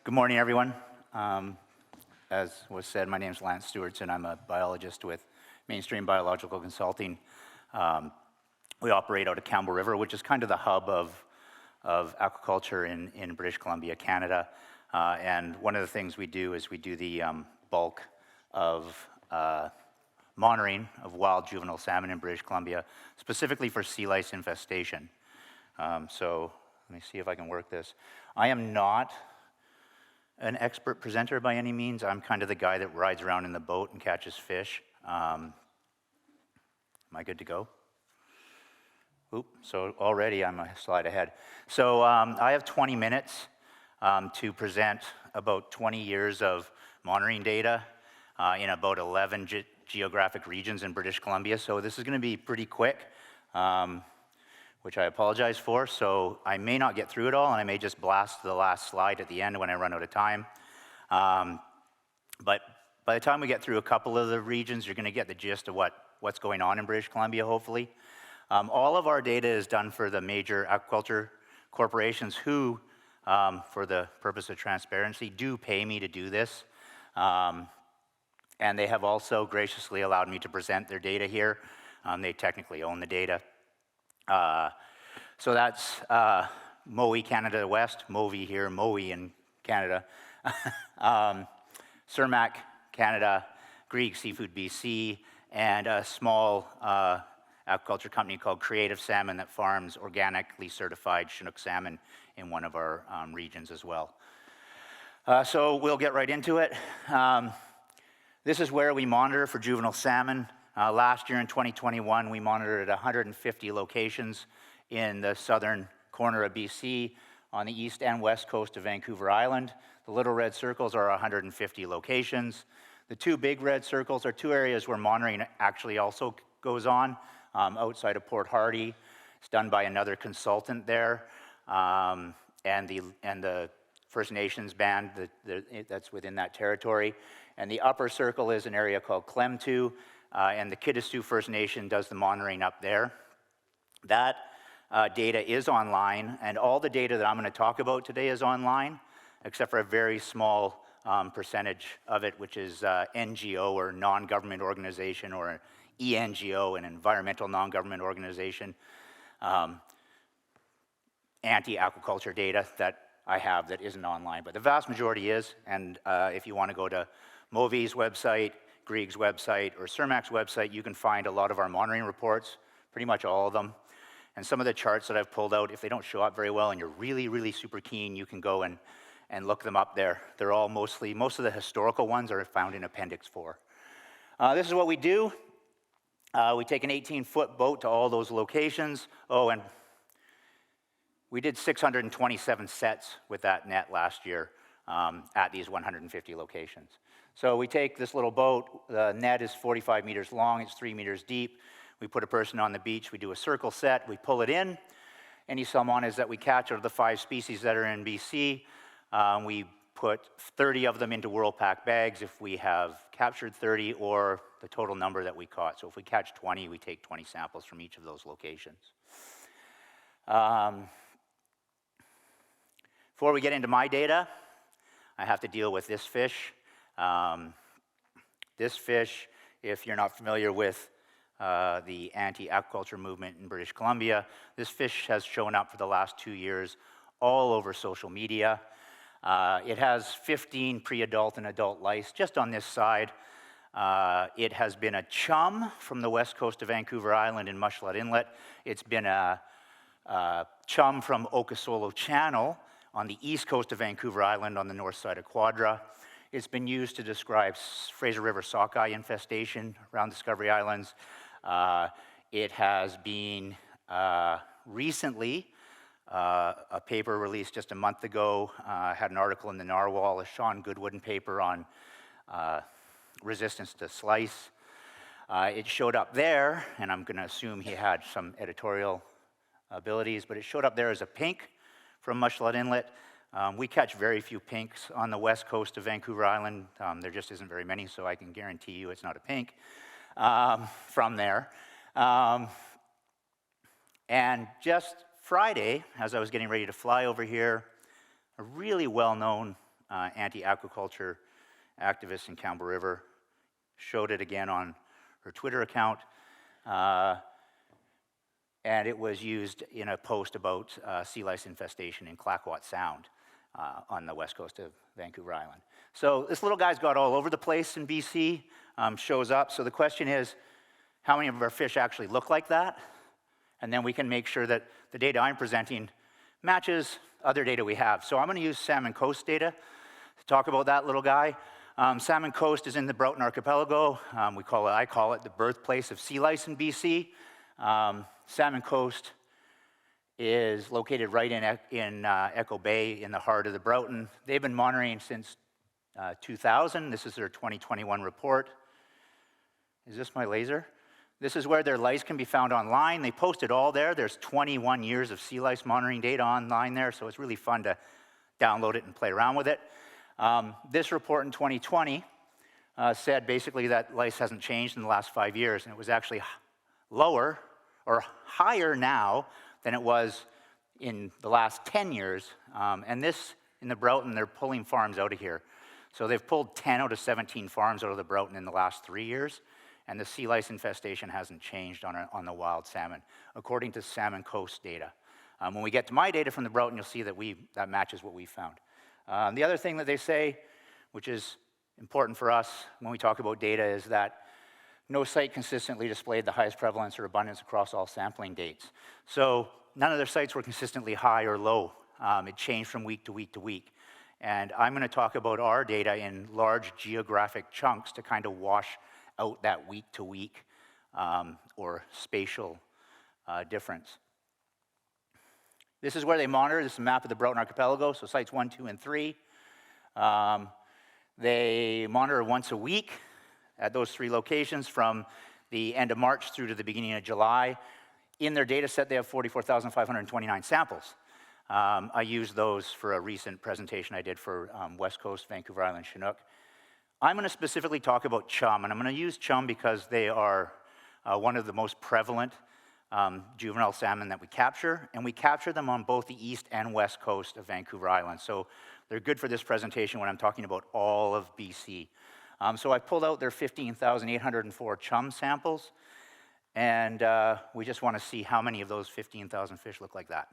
Good morning, everyone. As was said, my name is Stewardson. I'm a biologist with Mainstream Biological Consulting. We operate out of Campbell River, which is kind of the hub of aquaculture in British Columbia, Canada. And one of the things we do is we do the bulk of monitoring of wild juvenile salmon in British Columbia, specifically for sea lice infestation. So let me see if I can work this. I am not an expert presenter by any means. I'm kind of the guy that rides around in the boat and catches fish. Am I good to go? Oop, so already I'm a slide ahead. So I have 20 minutes to present about 20 years of monitoring data in about 11 geographic regions in British Columbia. So this is going to be pretty quick, which I apologize for. So I may not get through it all, and I may just blast the last slide at the end when I run out of time. But by the time we get through a couple of the regions, you're going to get the gist of what's going on in British Columbia, hopefully. All of our data is done for the major aquaculture corporations who, for the purpose of transparency, do pay me to do this. And they have also graciously allowed me to present their data here. They technically own the data. So that's Mowi Canada West, Movi here, Mowi in Canada, Cermaq Canada, Grieg Seafood BC, and a small aquaculture company called Creative Salmon that farms organically certified Chinook salmon in one of our regions as well. So we'll get right into it. This is where we monitor for juvenile salmon. Last year in 2021, we monitored 150 locations in the southern corner of BC on the east and west coast of Vancouver Island. The little red circles are 150 locations. The two big red circles are two areas where monitoring actually also goes on, outside of Port Hardy. It's done by another consultant there, and the First Nations band that's within that territory. And the upper circle is an area called Klemtu, and the Kitasoo First Nation does the monitoring up there. That data is online, and all the data that I'm going to talk about today is online, except for a very small percentage of it, which is NGO, or non-government organization, or an ENGO, an environmental non-government organization, anti-aquaculture data that I have that isn't online. But the vast majority is, and if you want to go to Movi's website, Grieg's website, or Cermaq's website, you can find a lot of our monitoring reports, pretty much all of them. And some of the charts that I've pulled out, if they don't show up very well and you're really, really super keen, you can go and look them up there. They're all most of the historical ones are found in Appendix 4. This is what we do. We take an 18-foot boat to all those locations. Oh, and we did 627 sets with that net last year at these 150 locations. So we take this little boat. The net is 45 meters long. It's 3 meters deep. We put a person on the beach. We do a circle set. We pull it in. Any salmonids that we catch out of the 5 species that are in BC, we put 30 of them into Whirlpack bags if we have captured 30, or the total number that we caught. So if we catch 20, we take 20 samples from each of those locations. Before we get into my data, I have to deal with this fish. This fish, if you're not familiar with the anti-aquaculture movement in British Columbia, this fish has shown up for the last 2 years all over social media. It has 15 pre-adult and adult lice just on this side. It has been a CHUM from the west coast of Vancouver Island in Mushlet Inlet. It's been a CHUM from Okasolo Channel on the east coast of Vancouver Island on the north side of Quadra. It's been used to describe Fraser River sockeye infestation around Discovery Islands. It has been recently, a paper released just a month ago, had an article in the Narwhal, a Sean Goodwin paper on resistance to slice. It showed up there, and I'm going to assume he had some editorial abilities, but it showed up there as a pink from Mushlet Inlet. We catch very few pinks on the west coast of Vancouver Island. There just isn't very many, so I can guarantee you it's not a pink from there. And just Friday, as I was getting ready to fly over here, a really well-known anti-aquaculture activist in Campbell River, showed it again on her Twitter account, and it was used in a post about sea lice infestation in Clayoquot Sound on the west coast of Vancouver Island. So this little guy's got all over the place in BC, shows up. So the question is, how many of our fish actually look like that? And then we can make sure that the data I'm presenting matches other data we have. So I'm going to use Salmon Coast data to talk about that little guy. Salmon Coast is in the Broughton Archipelago. I call it the birthplace of sea lice in BC. Salmon Coast is located right in Echo Bay in the heart of the Broughton. They've been monitoring since 2000. This is their 2021 report. Is this my laser? This is where their lice can be found online. They post it all there. There's 21 years of sea lice monitoring data online there, so it's really fun to download it and play around with it. This report in 2020 said basically that lice hasn't changed in the last 5 years, and it was actually lower or higher now than it was in the last 10 years. And this, in the Broughton, they're pulling farms out of here. So they've pulled 10 out of 17 farms out of the Broughton in the last 3 years, and the sea lice infestation hasn't changed on the wild salmon, according to Salmon Coast data. When we get to my data from the Broughton, you'll see that that matches what we found. The other thing that they say, which is important for us when we talk about data, is that no site consistently displayed the highest prevalence or abundance across all sampling dates. So none of their sites were consistently high or low. It changed from week to week to week. And I'm going to talk about our data in large geographic chunks to kind of wash out that week to week or spatial difference. This is where they monitor. This is a map of the Broughton Archipelago, so sites 1, 2, and 3. They monitor once a week at those 3 locations from the end of March through to the beginning of July. In their data set, they have 44,529 samples. I used those for a recent presentation I did for West Coast, Vancouver Island, Chinook. I'm going to specifically talk about CHUM, and I'm going to use CHUM because they are one of the most prevalent juvenile salmon that we capture, and we capture them on both the east and west coast of Vancouver Island. So they're good for this presentation when I'm talking about all of BC. So I pulled out their 15,804 CHUM samples, and we just want to see how many of those 15,000 fish look like that.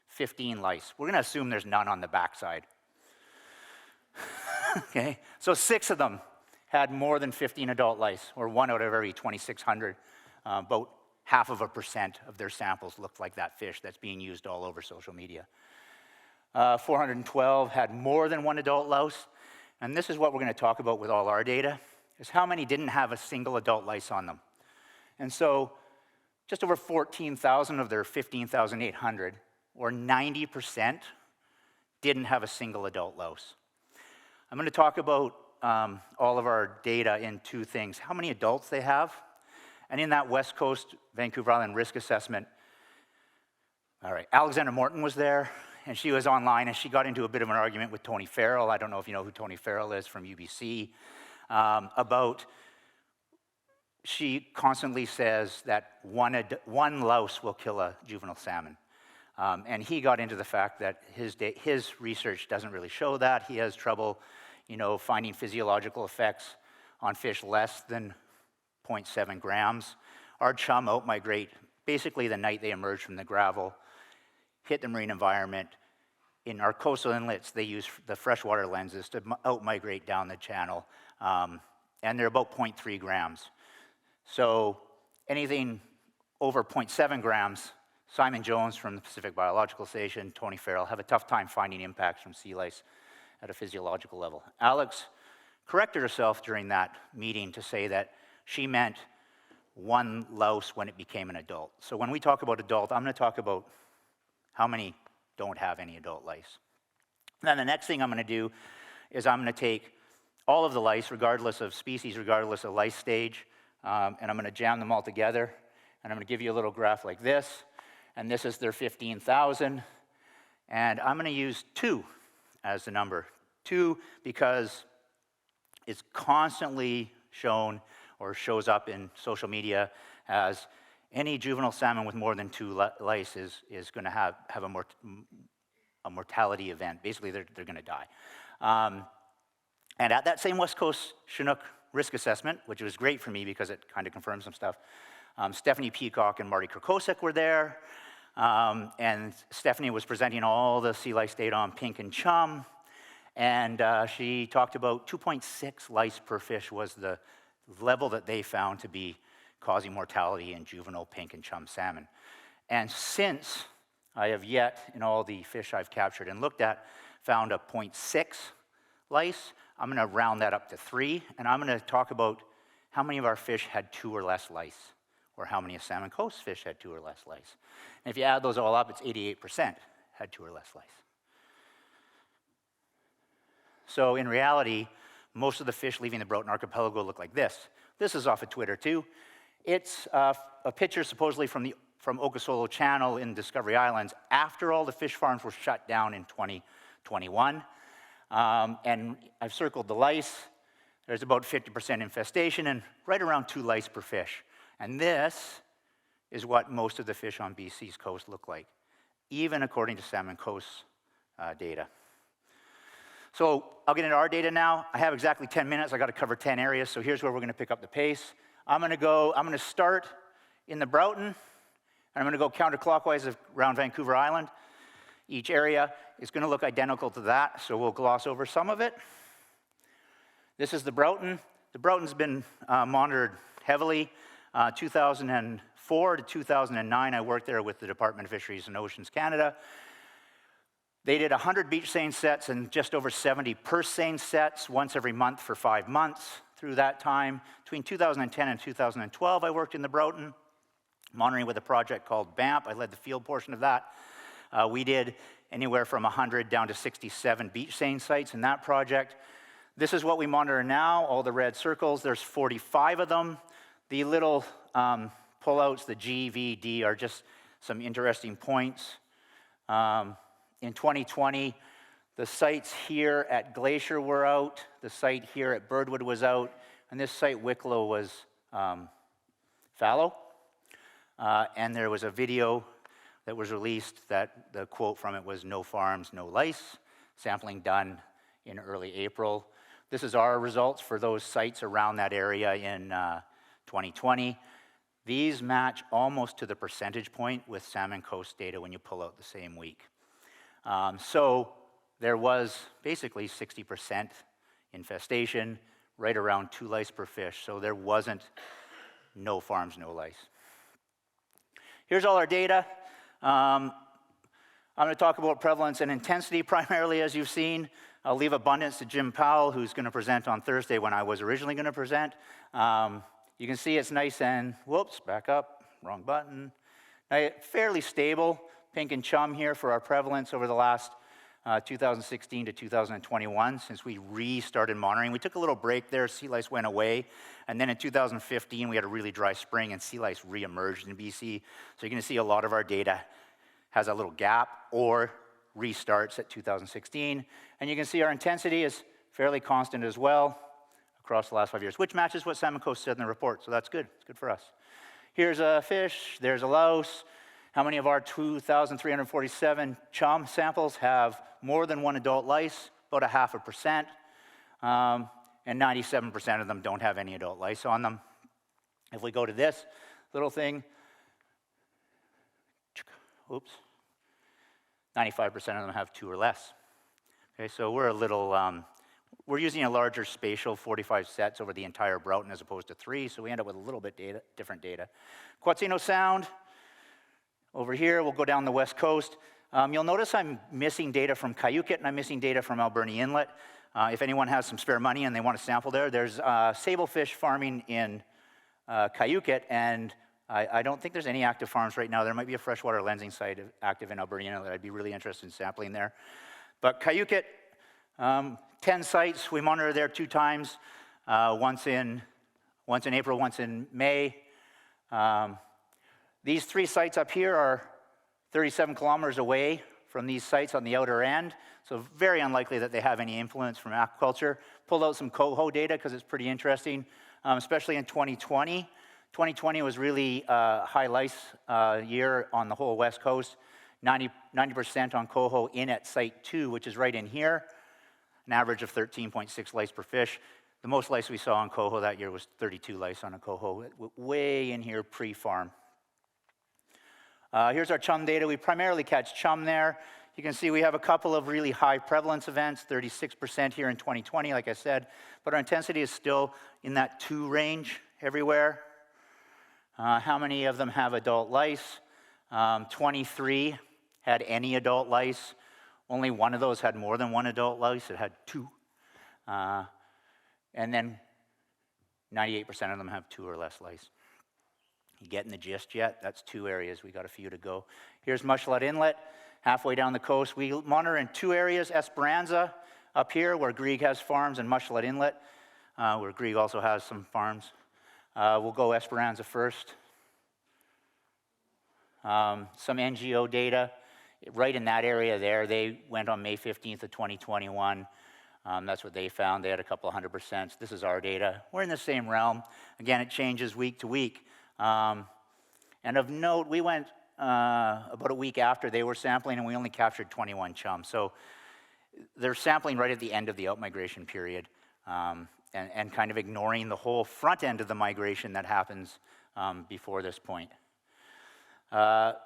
15 lice. We're going to assume there's none on the backside. Okay, so 6 of them had more than 15 adult lice, or 1 out of every 2,600. About 0.5% of their samples looked like that fish that's being used all over social media. 412 had more than 1 adult louse, and this is what we're going to talk about with all our data, is how many didn't have a single adult lice on them. And so just over 14,000 of their 15,800, or 90%, didn't have a single adult louse. I'm going to talk about all of our data in 2 things: how many adults they have, and in that West Coast Vancouver Island risk assessment, all right, Alexandra Morton was there, and she was online, and she got into a bit of an argument with Tony Farrell. I don't know if you know who Tony Farrell is from UBC, she constantly says that one louse will kill a juvenile salmon. And he got into the fact that his research doesn't really show that. He has trouble, finding physiological effects on fish less than 0.7 grams. Our chum outmigrate basically the night they emerge from the gravel, hit the marine environment. In our coastal inlets, they use the freshwater lenses to outmigrate down the channel, and they're about 0.3 grams. So anything over 0.7 grams, Simon Jones from the Pacific Biological Station, Tony Farrell, have a tough time finding impacts from sea lice at a physiological level. Alex corrected herself during that meeting to say that she meant 1 louse when it became an adult. So when we talk about adult, I'm going to talk about how many don't have any adult lice. And then the next thing I'm going to do is I'm going to take all of the lice, regardless of species, regardless of lice stage, and I'm going to jam them all together, and I'm going to give you a little graph like this, and this is their 15,000, and I'm going to use 2 as the number. 2 because it's constantly shown or shows up in social media as any juvenile salmon with more than 2 lice is going to have a mortality event. Basically, they're going to die. And at that same West Coast Chinook risk assessment, which was great for me because it kind of confirmed some stuff, Stephanie Peacock and Marty Krakosek were there. And Stephanie was presenting all the sea lice data on pink and chum. And she talked about 2.6 lice per fish was the level that they found to be causing mortality in juvenile pink and chum salmon. And since I have yet, in all the fish I've captured and looked at, found a 0.6 lice, I'm going to round that up to 3, and I'm going to talk about how many of our fish had 2 or less lice, or how many of Salmon Coast fish had 2 or less lice. And if you add those all up, it's 88% had 2 or less lice. So in reality, most of the fish leaving the Broughton Archipelago look like this. This is off of Twitter too. It's a picture supposedly from Okasolo Channel in Discovery Islands after all the fish farms were shut down in 2021. And I've circled the lice. There's about 50% infestation and right around 2 lice per fish. And this is what most of the fish on BC's coast look like, even according to Salmon Coast data. So I'll get into our data now. I have exactly 10 minutes. I got to cover 10 areas, so here's where we're going to pick up the pace. I'm going to start in the Broughton, and I'm going to go counterclockwise around Vancouver Island. Each area is going to look identical to that, so we'll gloss over some of it. This is the Broughton. The Broughton's been monitored heavily. 2004 to 2009, I worked there with the Department of Fisheries and Oceans Canada. They did 100 beach seine sets and just over 70 purse seine sets once every month for 5 months through that time. Between 2010 and 2012, I worked in the Broughton, monitoring with a project called BAMP. I led the field portion of that. We did anywhere from 100 down to 67 beach seine sites in that project. This is what we monitor now, all the red circles. There's 45 of them. The little pullouts, the G, V, D, are just some interesting points. In 2020, the sites here at Glacier were out, the site here at Birdwood was out, and this site, Wicklow, was fallow. And there was a video that was released that the quote from it was, "No farms, no lice," sampling done in early April. This is our results for those sites around that area in 2020. These match almost to the percentage point with Salmon Coast data when you pull out the same week. So there was basically 60% infestation, right around 2 lice per fish. So there wasn't no farms, no lice. Here's all our data. I'm going to talk about prevalence and intensity primarily, as you've seen. I'll leave abundance to Jim Powell, who's going to present on Thursday when I was originally going to present. You can see it's nice and, whoops, back up, wrong button. Fairly stable. Pink and chum here for our prevalence over the last 2016 to 2021 since we restarted monitoring. We took a little break there, sea lice went away, and then in 2015 we had a really dry spring and sea lice re-emerged in BC. So you're going to see a lot of our data has a little gap or restarts at 2016. And you can see our intensity is fairly constant as well across the last 5 years, which matches what Salmon Coast said in the report, so that's good. It's good for us. Here's a fish, there's a louse. How many of our 2,347 chum samples have more than 1 adult lice? About 0.5%. And 97% of them don't have any adult lice on them. If we go to this little thing, oops, 95% of them have 2 or less. Okay, so we're a little, we're using a larger spatial 45 sets over the entire Broughton as opposed to 3, so we end up with a little bit different data. Quatsino Sound. Over here, we'll go down the west coast. You'll notice I'm missing data from Cayucet and I'm missing data from Alberni Inlet. If anyone has some spare money and they want to sample there's sablefish farming in Cayucet, and I don't think there's any active farms right now. There might be a freshwater lensing site active in Alberni Inlet. I'd be really interested in sampling there. But Cayucet, 10 sites. We monitor there 2 times, once in April, once in May. These 3 sites up here are 37 kilometers away from these sites on the outer end, so very unlikely that they have any influence from aquaculture. Pulled out some coho data because it's pretty interesting, especially in 2020. 2020 was really a high lice year on the whole west coast. 90% on coho in at site 2, which is right in here. an average of 13.6 lice per fish. The most lice we saw on coho that year was 32 lice on a coho, way in here pre-farm. Here's our CHUM data. We primarily catch CHUM there. You can see we have a couple of really high prevalence events, 36% here in 2020, like I said, but our intensity is still in that 2 range everywhere. How many of them have adult lice? 23 had any adult lice. Only one of those had more than 1 adult lice. It had 2. And then 98% of them have 2 or less lice. You getting the gist yet? That's 2 areas. We got a few to go. Here's Mushlet Inlet, halfway down the coast. We monitor in 2 areas, Esperanza up here, where Grieg has farms, and Mushlet Inlet, where Grieg also has some farms. We'll go Esperanza first. Some NGO data. Right in that area there, they went on May 15th of 2021. That's what they found. They had a couple of 100%. This is our data. We're in the same realm. Again, it changes week to week. And of note, we went about a week after they were sampling, and we only captured 21 CHUM. So they're sampling right at the end of the out-migration period, and kind of ignoring the whole front end of the migration that happens before this point.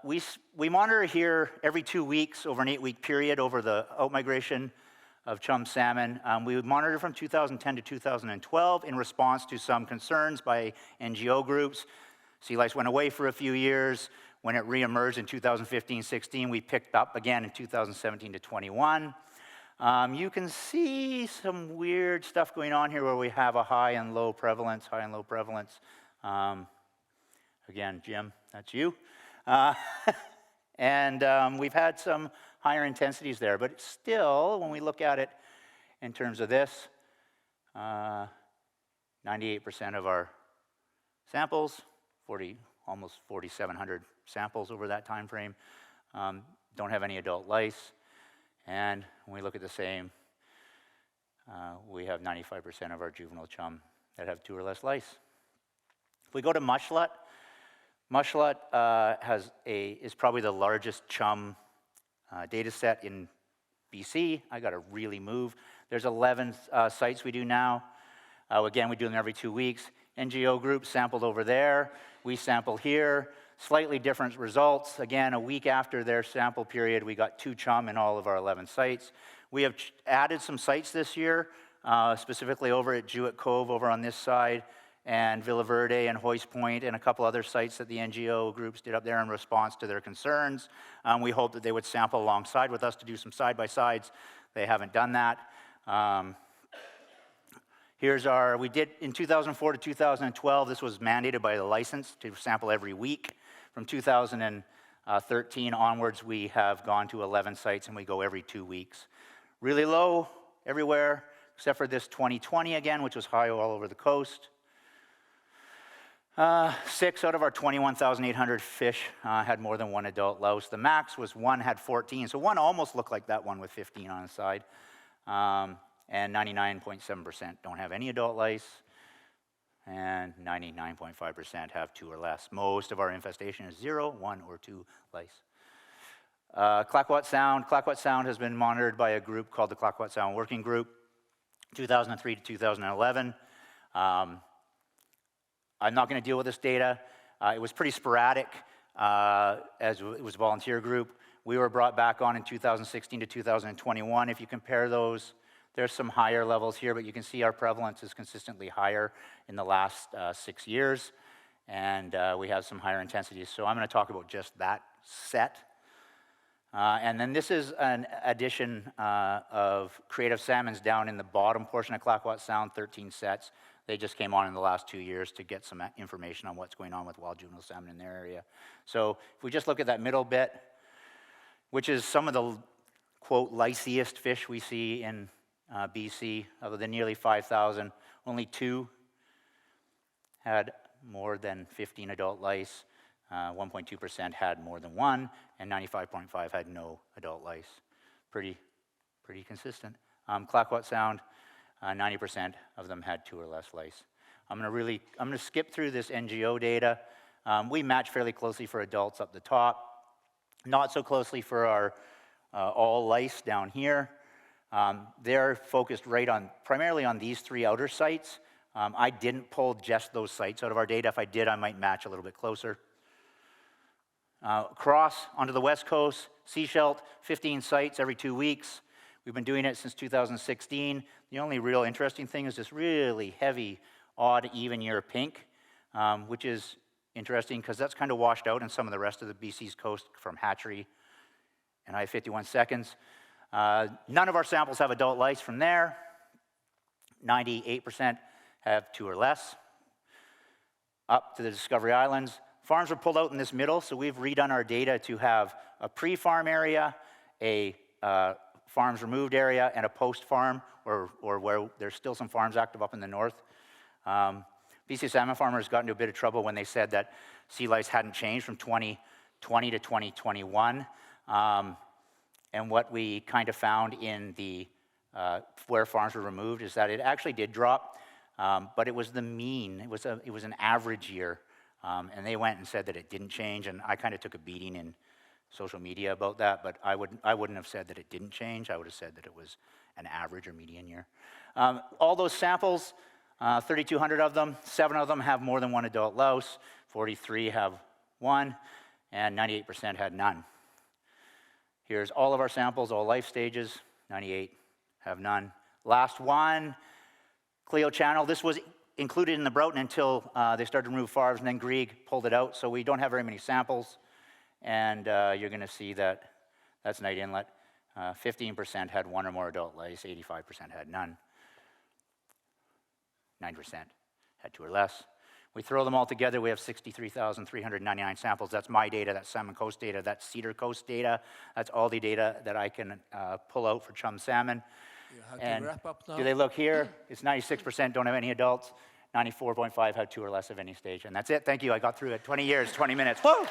We monitor here every 2 weeks over an 8-week period over the out-migration of CHUM salmon. We would monitor from 2010 to 2012 in response to some concerns by NGO groups. Sea lice went away for a few years. When it reemerged in 2015-16, we picked up again in 2017 to 21. You can see some weird stuff going on here where we have a high and low prevalence, Again, Jim, that's you. And we've had some higher intensities there, but still, when we look at it in terms of this, 98% of our samples, almost 4,700 samples over that time frame, don't have any adult lice. And when we look at the same, we have 95% of our juvenile CHUM that have 2 or less lice. If we go to Mushlet, Mushlet is probably the largest CHUM data set in BC. I got to really move. There's 11 sites we do now. Again, we do them every 2 weeks. NGO group sampled over there. We sample here. Slightly different results. Again, a week after their sample period, we got 2 CHUM in all of our 11 sites. We have added some sites this year, specifically over at Jewett Cove over on this side, and Villa Verde and Hoist Point, and a couple other sites that the NGO groups did up there in response to their concerns. We hope that they would sample alongside with us to do some side-by-sides. They haven't done that. We did in 2004 to 2012, this was mandated by the license to sample every week. From 2013 onwards, we have gone to 11 sites, and we go every 2 weeks. Really low everywhere, except for this 2020 again, which was high all over the coast. 6 out of our 21,800 fish had more than 1 adult louse. The max was 1 had 14, so 1 almost looked like that one with 15 on the side. And 99.7% don't have any adult lice, and 99.5% have 2 or less. Most of our infestation is 0, 1, or 2 lice. Clayoquot Sound has been monitored by a group called the Clayoquot Sound Working Group, 2003 to 2011. I'm not going to deal with this data. It was pretty sporadic, as it was a volunteer group. We were brought back on in 2016 to 2021. If you compare those, there's some higher levels here, but you can see our prevalence is consistently higher in the last 6 years, and we have some higher intensities. So I'm going to talk about just that set. And then this is an addition of creative salmons down in the bottom portion of Clayoquot Sound, 13 sets. They just came on in the last 2 years to get some information on what's going on with wild juvenile salmon in their area. So if we just look at that middle bit, which is some of the, quote, liciest fish we see in BC, of the nearly 5,000, only 2 had more than 15 adult lice, 1.2% had more than 1, and 95.5% had no adult lice. Pretty consistent. Clayoquot Sound, 90% of them had 2 or less lice. I'm going to skip through this NGO data. We match fairly closely for adults up the top, not so closely for our all lice down here. They're focused primarily on these 3 outer sites. I didn't pull just those sites out of our data. If I did, I might match a little bit closer. Across onto the West Coast, sea shelt, 15 sites every 2 weeks. We've been doing it since 2016. The only real interesting thing is this really heavy, odd, even year pink, which is interesting because that's kind of washed out in some of the rest of the BC's coast from hatchery, and I have 51 seconds. None of our samples have adult lice from there. 98% have 2 or less. Up to the Discovery Islands. Farms were pulled out in this middle, so we've redone our data to have a pre-farm area, a farms removed area, and a post-farm, or where there's still some farms active up in the north. BC salmon farmers got into a bit of trouble when they said that sea lice hadn't changed from 2020 to 2021. And what we kind of found in the where farms were removed is that it actually did drop, but it was the mean. It was an average year, and they went and said that it didn't change. And I kind of took a beating in social media about that, but I wouldn't have said that it didn't change. I would have said that it was an average or median year. All those samples, 3,200 of them, 7 of them have more than 1 adult louse, 43 have 1, and 98% had none. Here's all of our samples, all life stages, 98 have none. Last one, Cleo channel. This was included in the Broughton until they started to remove FARVs, and then Grieg pulled it out, so we don't have very many samples. And you're going to see that that's night inlet. 15% had 1 or more adult lice, 85% had none. 9% had 2 or less. We throw them all together, we have 63,399 samples. That's my data, that's Salmon Coast data, that's Cedar Coast data. That's all the data that I can pull out for CHUM salmon. You have to and wrap up now. do they look here? It's 96% don't have any adults. 94.5 have 2 or less of any stage. And that's it, thank you. I got through it. 20 years, 20 minutes. Woo!